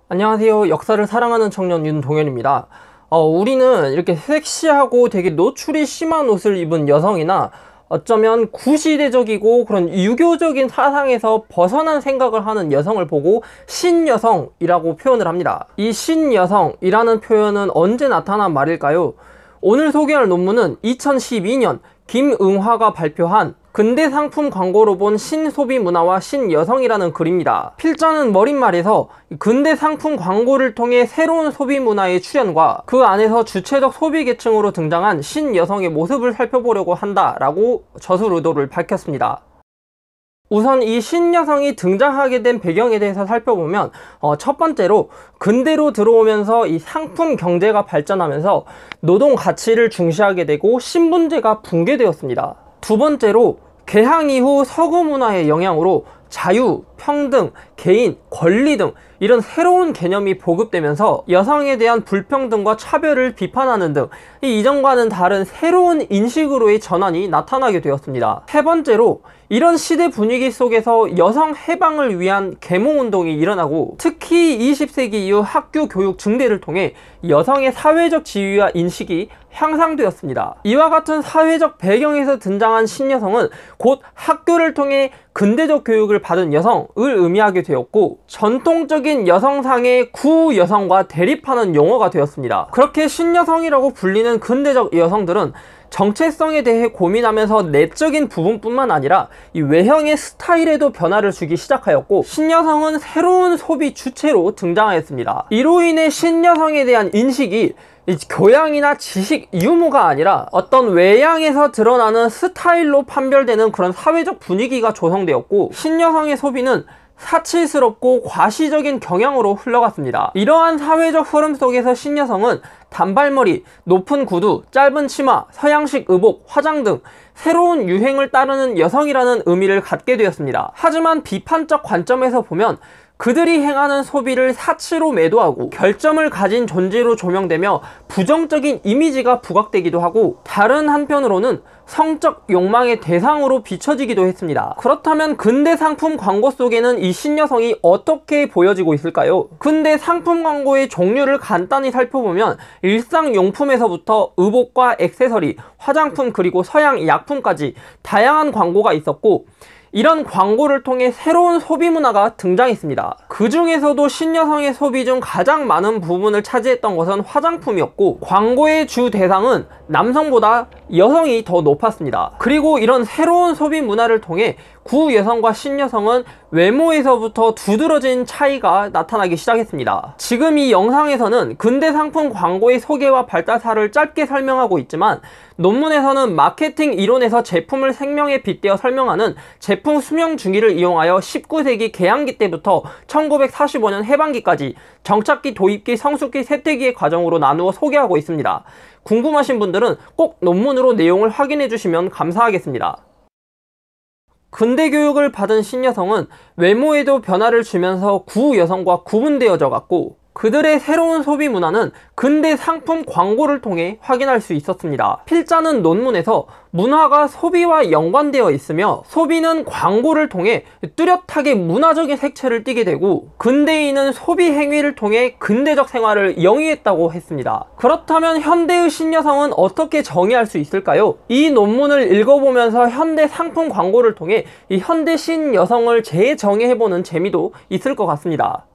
안녕하세요. 역사를 사랑하는 청년 윤동현입니다. 우리는 이렇게 섹시하고 되게 노출이 심한 옷을 입은 여성이나 어쩌면 구시대적이고 그런 유교적인 사상에서 벗어난 생각을 하는 여성을 보고 신여성이라고 표현을 합니다. 이 신여성이라는 표현은 언제 나타난 말일까요? 오늘 소개할 논문은 2012년 김응화가 발표한 근대 상품 광고로 본 신소비 문화와 신여성이라는 글입니다. 필자는 머릿말에서 근대 상품 광고를 통해 새로운 소비 문화의 출현과 그 안에서 주체적 소비 계층으로 등장한 신여성의 모습을 살펴보려고 한다라고 저술 의도를 밝혔습니다. 우선 이 신여성이 등장하게 된 배경에 대해서 살펴보면 첫 번째로 근대로 들어오면서 이 상품 경제가 발전하면서 노동 가치를 중시하게 되고 신분제가 붕괴되었습니다. 두 번째로 개항 이후 서구 문화의 영향으로 자유, 평등, 개인, 권리 등 이런 새로운 개념이 보급되면서 여성에 대한 불평등과 차별을 비판하는 등 이전과는 다른 새로운 인식으로의 전환이 나타나게 되었습니다. 세 번째로 이런 시대 분위기 속에서 여성 해방을 위한 계몽운동이 일어나고 특히 20세기 이후 학교 교육 증대를 통해 여성의 사회적 지위와 인식이 향상되었습니다. 이와 같은 사회적 배경에서 등장한 신여성은 곧 학교를 통해 근대적 교육을 받은 여성을 의미하게 되었고 전통적인 여성상의 구여성과 대립하는 용어가 되었습니다. 그렇게 신여성이라고 불리는 근대적 여성들은 정체성에 대해 고민하면서 내적인 부분뿐만 아니라 이 외형의 스타일에도 변화를 주기 시작하였고 신여성은 새로운 소비 주체로 등장하였습니다. 이로 인해 신여성에 대한 인식이 교양이나 지식, 유무가 아니라 어떤 외양에서 드러나는 스타일로 판별되는 그런 사회적 분위기가 조성되었고 신여성의 소비는 사치스럽고 과시적인 경향으로 흘러갔습니다. 이러한 사회적 흐름 속에서 신여성은 단발머리, 높은 구두, 짧은 치마, 서양식 의복, 화장 등 새로운 유행을 따르는 여성이라는 의미를 갖게 되었습니다. 하지만 비판적 관점에서 보면 그들이 행하는 소비를 사치로 매도하고 결점을 가진 존재로 조명되며 부정적인 이미지가 부각되기도 하고 다른 한편으로는 성적 욕망의 대상으로 비춰지기도 했습니다. 그렇다면 근대 상품 광고 속에는 이 신여성이 어떻게 보여지고 있을까요? 근대 상품 광고의 종류를 간단히 살펴보면 일상용품에서부터 의복과 액세서리, 화장품 그리고 서양 약품까지 다양한 광고가 있었고 이런 광고를 통해 새로운 소비 문화가 등장했습니다. 그 중에서도 신여성의 소비 중 가장 많은 부분을 차지했던 것은 화장품이었고 광고의 주 대상은 남성보다 여성이 더 높았습니다. 그리고 이런 새로운 소비 문화를 통해 구여성과 신여성은 외모에서부터 두드러진 차이가 나타나기 시작했습니다. 지금 이 영상에서는 근대 상품 광고의 소개와 발달사를 짧게 설명하고 있지만 논문에서는 마케팅 이론에서 제품을 생명에 빗대어 설명하는 제품 수명 주기를 이용하여 19세기 개항기 때부터 1945년 해방기까지 정착기, 도입기, 성숙기, 쇠퇴기의 과정으로 나누어 소개하고 있습니다. 궁금하신 분들은 꼭 논문으로 내용을 확인해 주시면 감사하겠습니다. 근대 교육을 받은 신여성은 외모에도 변화를 주면서 구여성과 구분되어져 갔고 그들의 새로운 소비 문화는 근대 상품 광고를 통해 확인할 수 있었습니다. 필자는 논문에서 문화가 소비와 연관되어 있으며 소비는 광고를 통해 뚜렷하게 문화적인 색채를 띠게 되고 근대인은 소비 행위를 통해 근대적 생활을 영위했다고 했습니다. 그렇다면 현대의 신여성은 어떻게 정의할 수 있을까요? 이 논문을 읽어보면서 현대 상품 광고를 통해 이 현대 신여성을 재정의해보는 재미도 있을 것 같습니다.